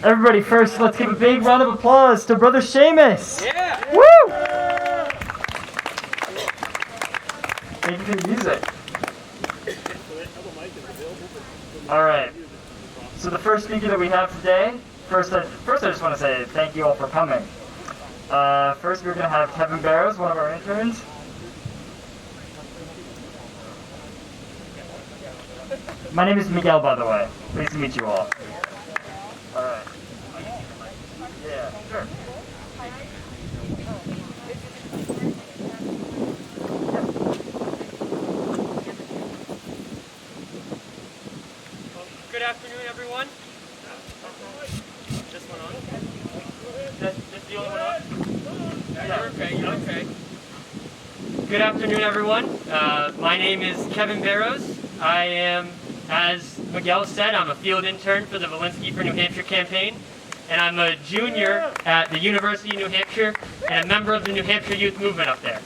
Everybody, first, let's give a big round of applause to Brother Seamus. Yeah. Woo! Thank you for the music. All right. So the first speaker that we have today, first I just want to say thank you all for coming. First, we're going to have Kevin Barrows, one of our interns. My name is Miguel, by the way. Pleased to meet you all. All right. Yeah, sure. Good afternoon, everyone. This one on? This the only one on? Yeah, you're okay, you're okay. Good afternoon, everyone. My name is Kevin Barrows. I am, as Miguel said, I'm a field intern for the Volinsky for New Hampshire campaign, and I'm a junior at the University of New Hampshire and a member of the New Hampshire youth movement up there.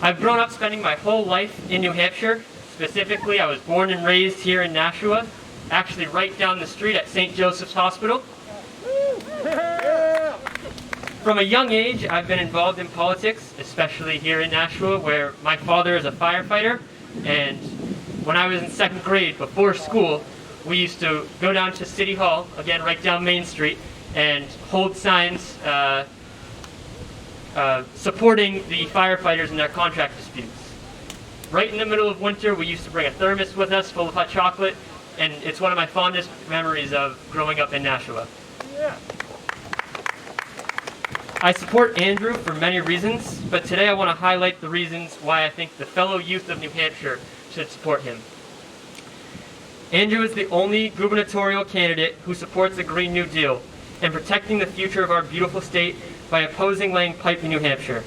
I've grown up spending my whole life in New Hampshire. Specifically, I was born and raised here in Nashua, actually right down the street at St. Joseph's Hospital. From a young age, I've been involved in politics, especially here in Nashua, where my father is a firefighter, and when I was in second grade, before school, we used to go down to City Hall, again right down Main Street, and hold signs supporting the firefighters in their contract disputes. Right in the middle of winter, we used to bring a thermos with us full of hot chocolate, and it's one of my fondest memories of growing up in Nashua. Yeah. I support Andrew for many reasons, but today I want to highlight the reasons why I think the fellow youth of New Hampshire should support him. Andrew is the only gubernatorial candidate who supports the Green New Deal and protecting the future of our beautiful state by opposing laying pipe in New Hampshire.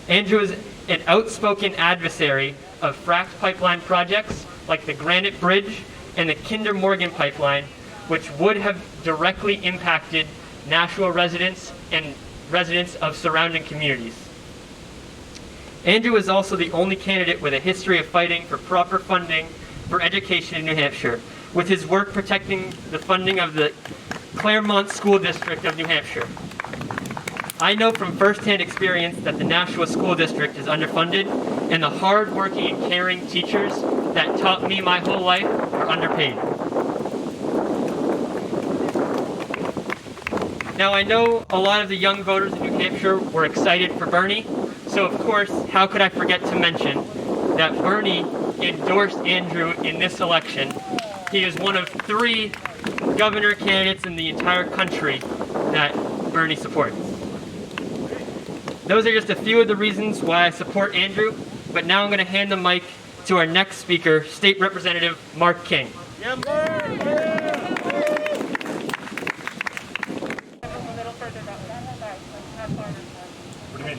Andrew is an outspoken adversary of fracked pipeline projects like the Granite Bridge and the Kinder Morgan pipeline, which would have directly impacted Nashua residents and residents of surrounding communities. Andrew is also the only candidate with a history of fighting for proper funding for education in New Hampshire, with his work protecting the funding of the Claremont School District of New Hampshire. I know from firsthand experience that the Nashua School District is underfunded, and the hard-working and caring teachers that taught me my whole life are underpaid. Now, I know a lot of the young voters in New Hampshire were excited for Bernie, so of course, how could I forget to mention that Bernie endorsed Andrew in this election. He is one of 3 governor candidates in the entire country that Bernie supports. Those are just a few of the reasons why I support Andrew, but now I'm going to hand the mic to our next speaker, State Representative Mark King. What do you mean?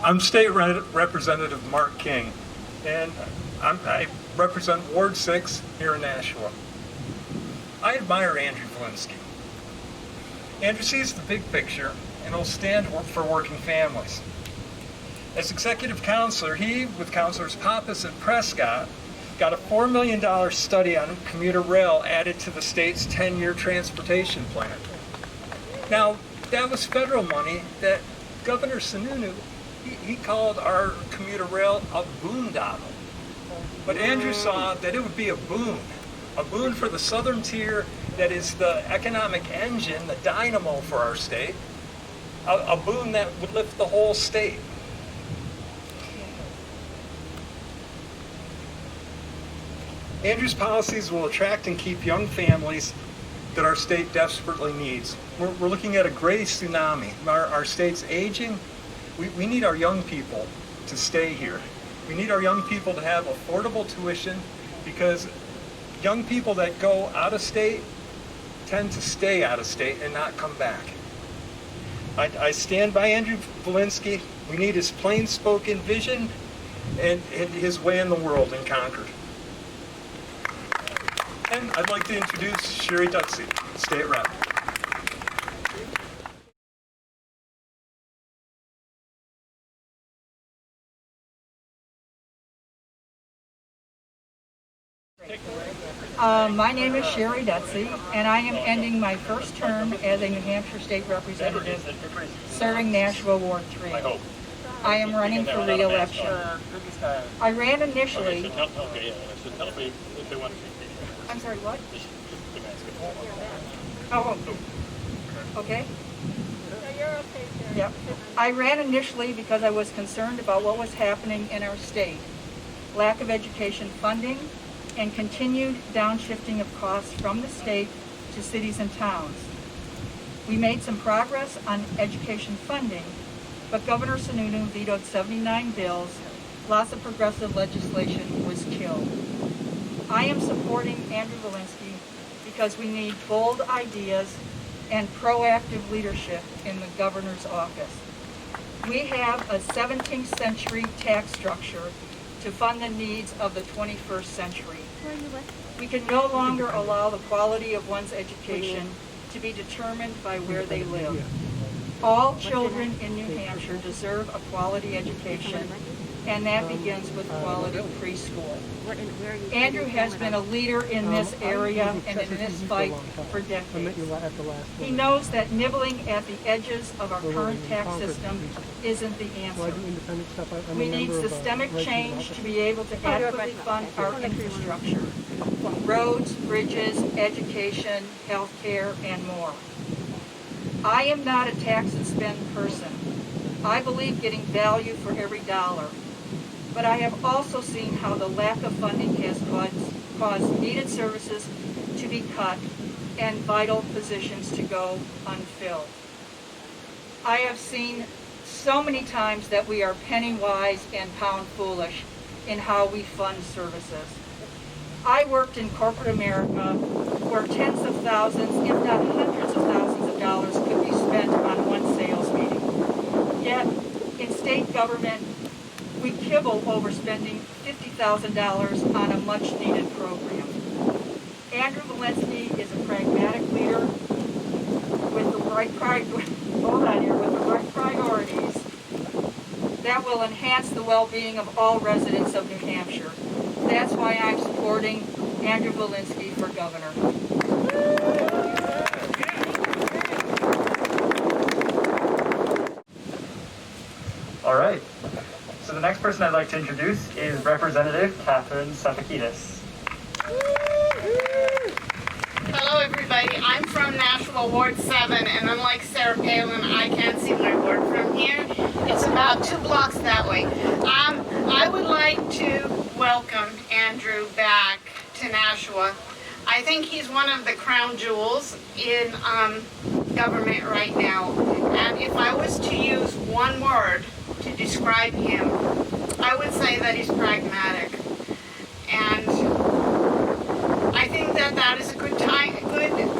I'm State Representative Mark King, and I represent Ward 6 here in Nashua. I admire Andru Volinsky. Andrew sees the big picture and will stand for working families. As executive counselor, he, with Councilors Pappas and Prescott, got a $4 million study on commuter rail added to the state's 10-year transportation plan. Now, that was federal money that Governor Sununu, he called our commuter rail a boondoggle. But Andrew saw that it would be a boon for the southern tier that is the economic engine, the dynamo for our state, a boon that would lift the whole state. Andrew's policies will attract and keep young families that our state desperately needs. We're looking at a gray tsunami. Our state's aging. We need our young people to stay here. We need our young people to have affordable tuition, because young people that go out of state tend to stay out of state and not come back. I stand by Andru Volinsky. We need his plain-spoken vision and his way in the world in Concord. And I'd like to introduce Sherry Duskey, State Rep. Take the My name is Sherry Dutsey, and I am ending my first term as a New Hampshire State Representative serving Nashua Ward 3. I am running for re-election. I ran initially... I'm sorry, what? Oh, okay. Yep. I ran initially because I was concerned about what was happening in our state. Lack of education funding and continued downshifting of costs from the state to cities and towns. We made some progress on education funding, but Governor Sununu vetoed 79 bills. Lots of progressive legislation was killed. I am supporting Andru Volinsky because we need bold ideas and proactive leadership in the governor's office. We have a 17th century tax structure to fund the needs of the 21st century. We can no longer allow the quality of one's education to be determined by where they live. All children in New Hampshire deserve a quality education, and that begins with quality preschool. Andru has been a leader in this area and in this fight for decades. He knows that nibbling at the edges of our current tax system isn't the answer. We need systemic change to be able to adequately fund our infrastructure: roads, bridges, education, healthcare, and more. I am not a tax and spend person. I believe getting value for every dollar. But I have also seen how the lack of funding has caused needed services to be cut and vital positions to go unfilled. I have seen so many times that we are penny wise and pound foolish in how we fund services. I worked in corporate America where tens of thousands, if not hundreds of thousands of dollars could be spent on one sales meeting. Yet, in state government, we quibble over spending $50,000 on a much-needed program. Andru Volinsky is a pragmatic leader with the right priorities that will enhance the well-being of all residents of New Hampshire. That's why I'm supporting Andru Volinsky for governor. All right. So the next person I'd like to introduce is Representative Catherine Sufakidis. Hello everybody, I'm from Nashua Ward 7, and unlike Sarah Palin, I can't see my ward from here. It's about 2 blocks that way. I would like to welcome Andru back to Nashua. I think he's one of the crown jewels in government right now, and if I was to use one word to describe him, I would say that he's pragmatic. And I think that that is a good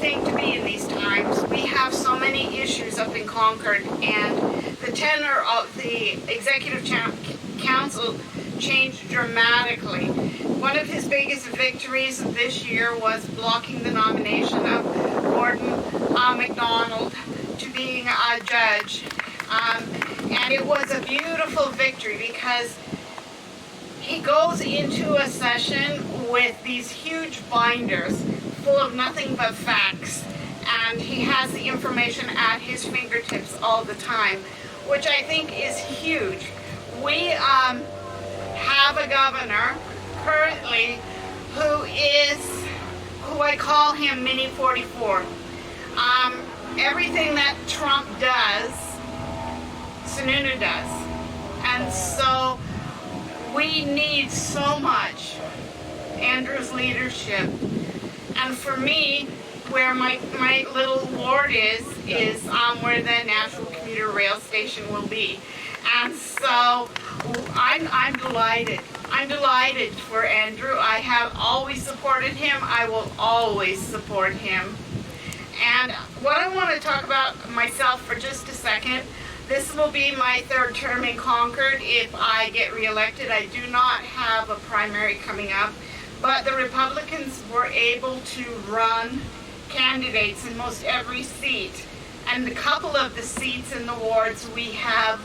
thing to be in these times. We have so many issues up in Concord, and the tenor of the Executive Council changed dramatically. One of his biggest victories this year was blocking the nomination of Gordon MacDonald to being a judge. And it was a beautiful victory because he goes into a session with these huge binders full of nothing but facts, and he has the information at his fingertips all the time, which I think is huge. We have a governor currently who I call him Mini 44. Everything that Trump does, Sununu does. And so we need so much Andru's leadership. And for me, where my little ward is where the National Commuter Rail Station will be. And so I'm delighted. I'm delighted for Andru. I have always supported him. I will always support him. And what I want to talk about myself for just a second, this will be my 3rd term in Concord if I get reelected. I do not have a primary coming up, but the Republicans were able to run candidates in most every seat. And a couple of the seats in the wards, we have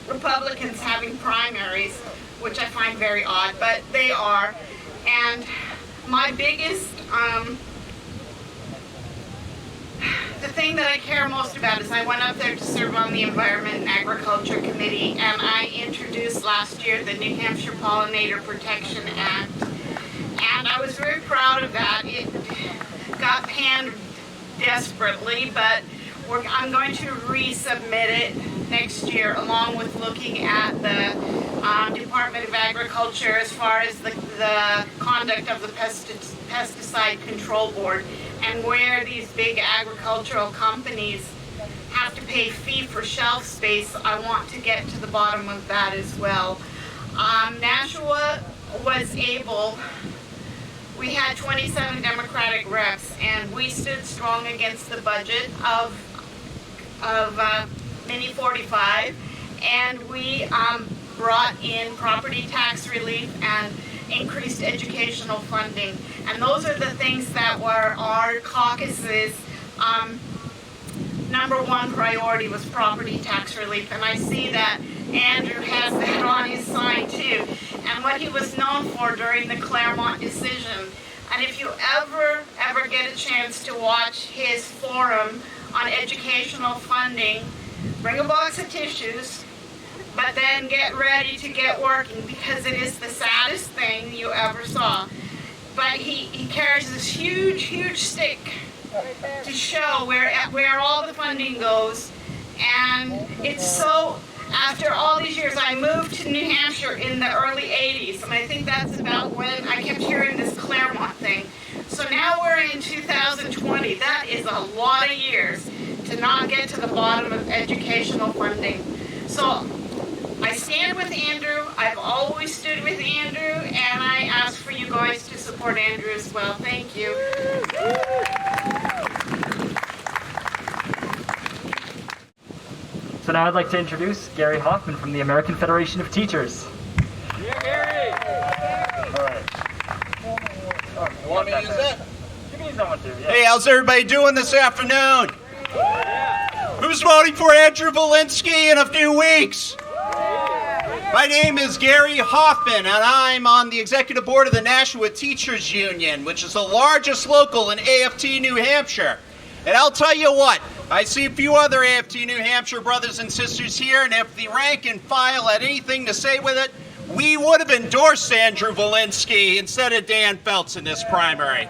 Republicans having primaries, which I find very odd, but they are. And my biggest, the thing that I care most about is I went up there to serve on the Environment and Agriculture Committee, and I introduced last year the New Hampshire Pollinator Protection Act, and I was very proud of that. It got panned desperately, but I'm going to resubmit it next year, along with looking at the Department of Agriculture as far as the conduct of the Pesticide Control Board, and where these big agricultural companies have to pay fee for shelf space. I want to get to the bottom of that as well. Nashua was able, we had 27 Democratic reps, and we stood strong against the budget of Mini 45, and we brought in property tax relief and increased educational funding. And those are the things that were our caucus's number one priority, was property tax relief. And I see that Andrew has that on his sign too. And what he was known for during the Claremont decision. And if you ever get a chance to watch his forum on educational funding, bring a box of tissues, but then get ready to get working, because it is the saddest thing you ever saw. But he carries this huge stick to show where all the funding goes. And it's so, after all these years, I moved to New Hampshire in the early 80s, and I think that's about when I kept hearing this Claremont thing. So now we're in 2020. That is a lot of years to not get to the bottom of educational funding. So I stand with Andrew. I've always stood with Andrew, and I ask for you guys to support Andrew as well. Thank you. So now I'd like to introduce Gary Hoffman from the American Federation of Teachers. Yeah, Gary! All right. You want me to use that? You can use that one too, yeah. Hey, how's everybody doing this afternoon? Who's voting for Andru Volinsky in a few weeks? My name is Gary Hoffman, and I'm on the executive board of the Nashua Teachers Union, which is the largest local in AFT New Hampshire. And I'll tell you what, I see a few other AFT New Hampshire brothers and sisters here, and if the rank and file had anything to say with it, we would have endorsed Andru Volinsky instead of Dan Feltz in this primary.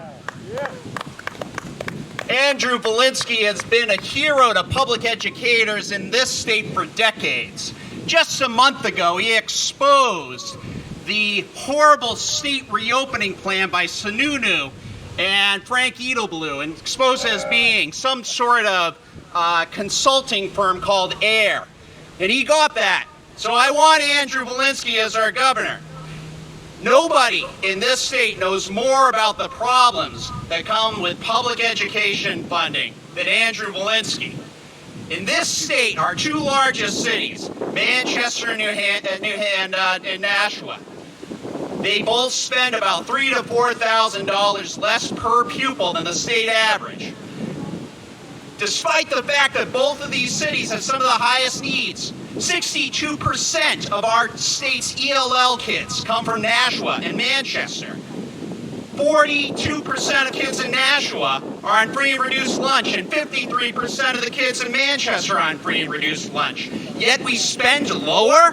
Andru Volinsky has been a hero to public educators in this state for decades. Just a month ago, he exposed the horrible state reopening plan by Sununu and Frank Edelblue, and exposed it as being some sort of consulting firm called AIR. And he got that. So I want Andru Volinsky as our governor. Nobody in this state knows more about the problems that come with public education funding than Andru Volinsky. In this state, our two largest cities, Manchester and Nashua, they both spend about $3,000 to $4,000 less per pupil than the state average. Despite the fact that both of these cities have some of the highest needs, 62% of our state's ELL kids come from Nashua and Manchester. 42% of kids in Nashua are on free and reduced lunch, and 53% of the kids in Manchester are on free and reduced lunch. Yet we spend lower?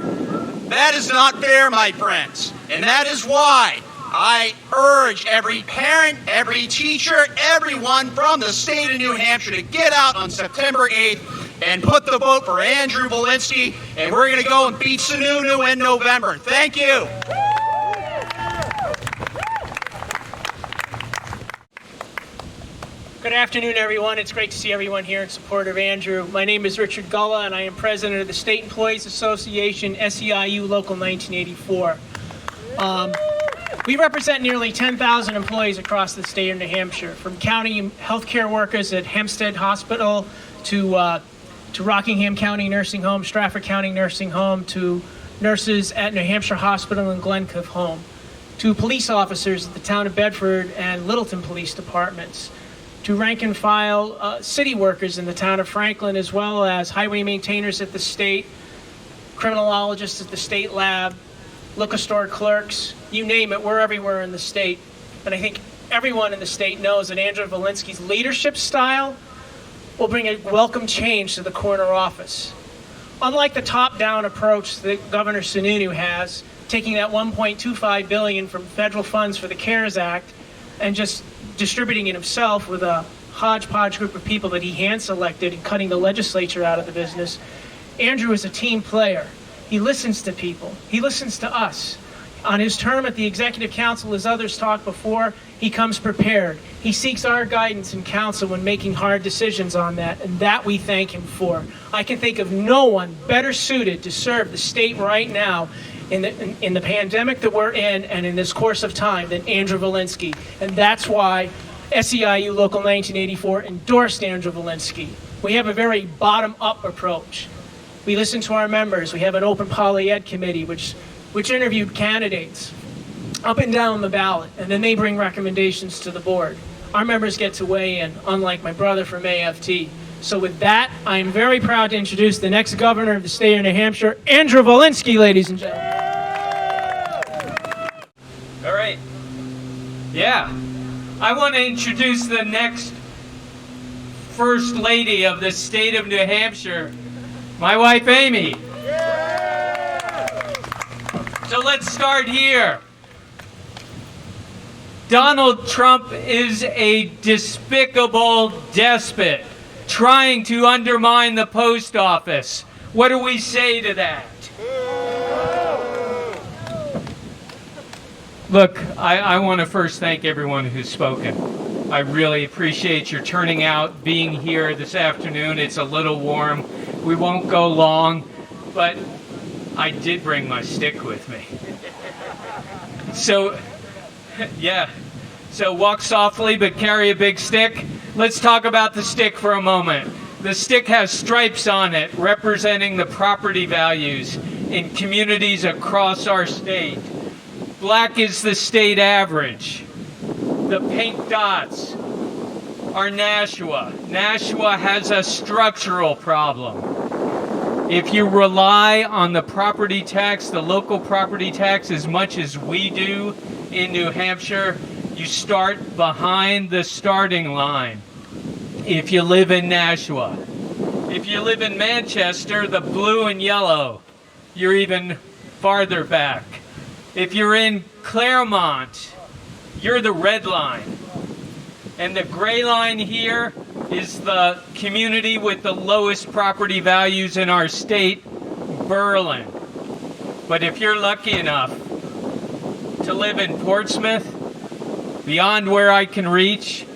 That is not fair, my friends. And that is why I urge every parent, every teacher, everyone from the state of New Hampshire to get out on September 8th and put the vote for Andru Volinsky, and we're going to go and beat Sununu in November. Thank you. Good afternoon, everyone. It's great to see everyone here in support of Andrew. My name is Richard Gulla, and I am president of the State Employees Association, SEIU Local 1984. We represent nearly 10,000 employees across the state of New Hampshire, from county healthcare workers at Hempstead Hospital to Rockingham County Nursing Home, Stratford County Nursing Home, to nurses at New Hampshire Hospital and Glencliff Home, to police officers at the town of Bedford and Littleton Police Departments, to rank and file city workers in the town of Franklin, as well as highway maintainers at the state, criminologists at the state lab, liquor store clerks, you name it, we're everywhere in the state. And I think everyone in the state knows that Andru Volinsky's leadership style will bring a welcome change to the corner office. Unlike the top-down approach that Governor Sununu has, taking that $1.25 billion from federal funds for the CARES Act and just distributing it himself with a hodgepodge group of people that he hand-selected and cutting the legislature out of the business, Andru is a team player. He listens to people. He listens to us. On his term at the Executive Council, as others talked before, he comes prepared. He seeks our guidance and counsel when making hard decisions on that, and that we thank him for. I can think of no one better suited to serve the state right now in the pandemic that we're in and in this course of time than Andru Volinsky. And that's why SEIU Local 1984 endorsed Andru Volinsky. We have a very bottom-up approach. We listen to our members. We have an open poly-ed committee which interviewed candidates up and down the ballot, and then they bring recommendations to the board. Our members get to weigh in, unlike my brother from AFT. So with that, I am very proud to introduce the next governor of the state of New Hampshire, Andru Volinsky, ladies and gentlemen. All right. Yeah. I want to introduce the next First Lady of the state of New Hampshire, my wife, Amy. So let's start here. Donald Trump is a despicable despot trying to undermine the post office. What do we say to that? Look, I want to first thank everyone who's spoken. I really appreciate your turning out, being here this afternoon. It's a little warm. We won't go long, but I did bring my stick with me. So, yeah. So walk softly, but carry a big stick. Let's talk about the stick for a moment. The stick has stripes on it representing the property values in communities across our state. Black is the state average. The pink dots are Nashua. Nashua has a structural problem. If you rely on the property tax, the local property tax, as much as we do in New Hampshire, you start behind the starting line. If you live in Nashua. If you live in Manchester, the blue and yellow, you're even farther back. If you're in Claremont, you're the red line. And the gray line here is the community with the lowest property values in our state, Berlin. But if you're lucky enough to live in Portsmouth, beyond where I can reach,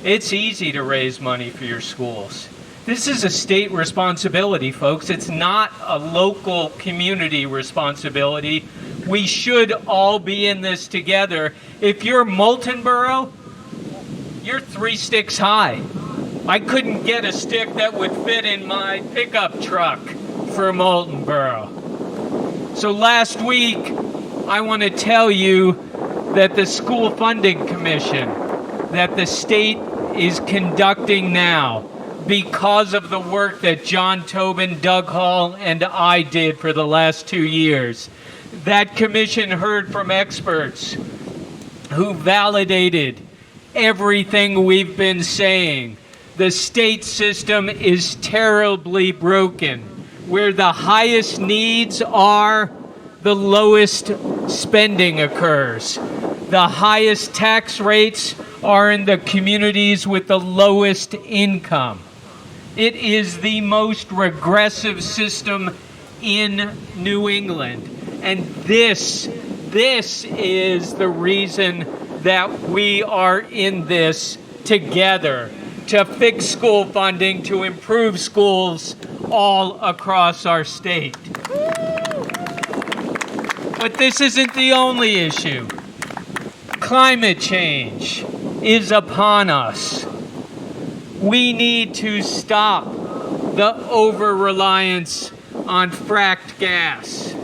it's easy to raise money for your schools. This is a state responsibility, folks. It's not a local community responsibility. We should all be in this together. If you're Moultonborough, you're 3 sticks high. I couldn't get a stick that would fit in my pickup truck for Moultonborough. So last week, I want to tell you that the School Funding Commission that the state is conducting now, because of the work that John Tobin, Doug Hall, and I did for the last 2 years, that commission heard from experts who validated everything we've been saying. The state system is terribly broken. Where the highest needs are, the lowest spending occurs. The highest tax rates are in the communities with the lowest income. It is the most regressive system in New England. And this is the reason that we are in this together, to fix school funding, to improve schools all across our state. But this isn't the only issue. Climate change is upon us. We need to stop the over-reliance on fracked gas.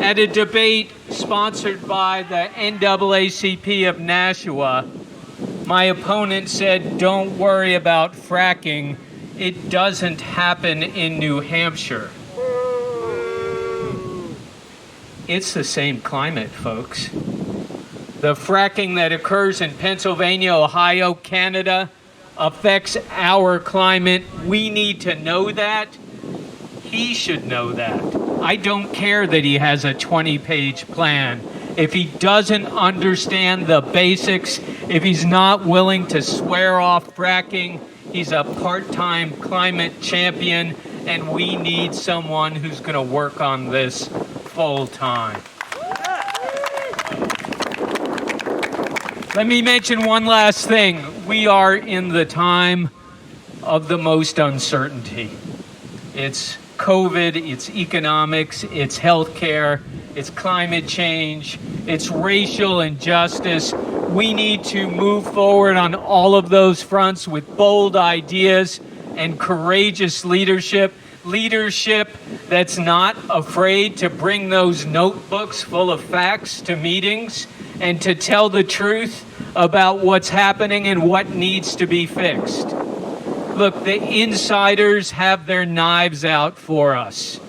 At a debate sponsored by the NAACP of Nashua, my opponent said, "Don't worry about fracking. It doesn't happen in New Hampshire." It's the same climate, folks. The fracking that occurs in Pennsylvania, Ohio, Canada affects our climate. We need to know that. He should know that. I don't care that he has a 20-page plan. If he doesn't understand the basics, if he's not willing to swear off fracking, he's a part-time climate champion, and we need someone who's going to work on this full-time. Let me mention one last thing. We are in the time of the most uncertainty. It's COVID, it's economics, it's healthcare, it's climate change, it's racial injustice. We need to move forward on all of those fronts with bold ideas and courageous leadership. Leadership that's not afraid to bring those notebooks full of facts to meetings and to tell the truth about what's happening and what needs to be fixed. Look, the insiders have their knives out for us.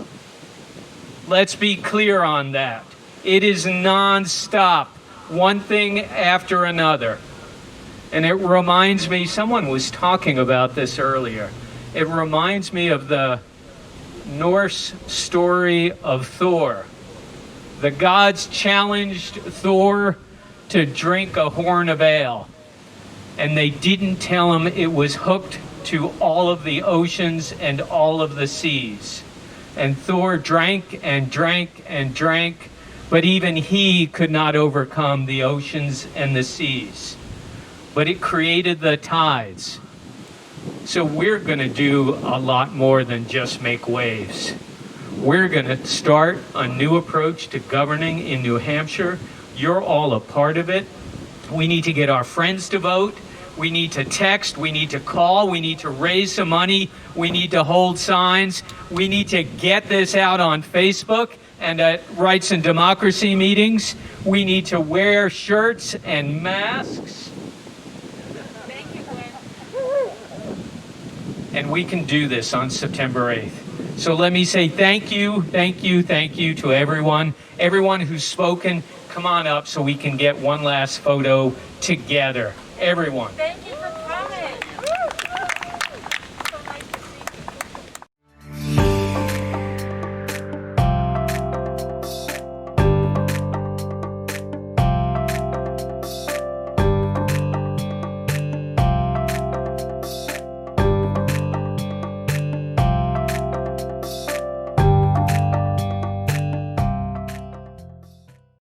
Let's be clear on that. It is nonstop, one thing after another. And it reminds me, someone was talking about this earlier. It reminds me of the Norse story of Thor. The gods challenged Thor to drink a horn of ale, and they didn't tell him it was hooked to all of the oceans and all of the seas. And Thor drank and drank and drank, but even he could not overcome the oceans and the seas. But it created the tides. So we're going to do a lot more than just make waves. We're going to start a new approach to governing in New Hampshire. You're all a part of it. We need to get our friends to vote. We need to text. We need to call. We need to raise some money. We need to hold signs. We need to get this out on Facebook and at Rights and Democracy meetings. We need to wear shirts and masks. And we can do this on September 8th. So let me say thank you to everyone who's spoken. Come on up so we can get one last photo together. Everyone. Thank you.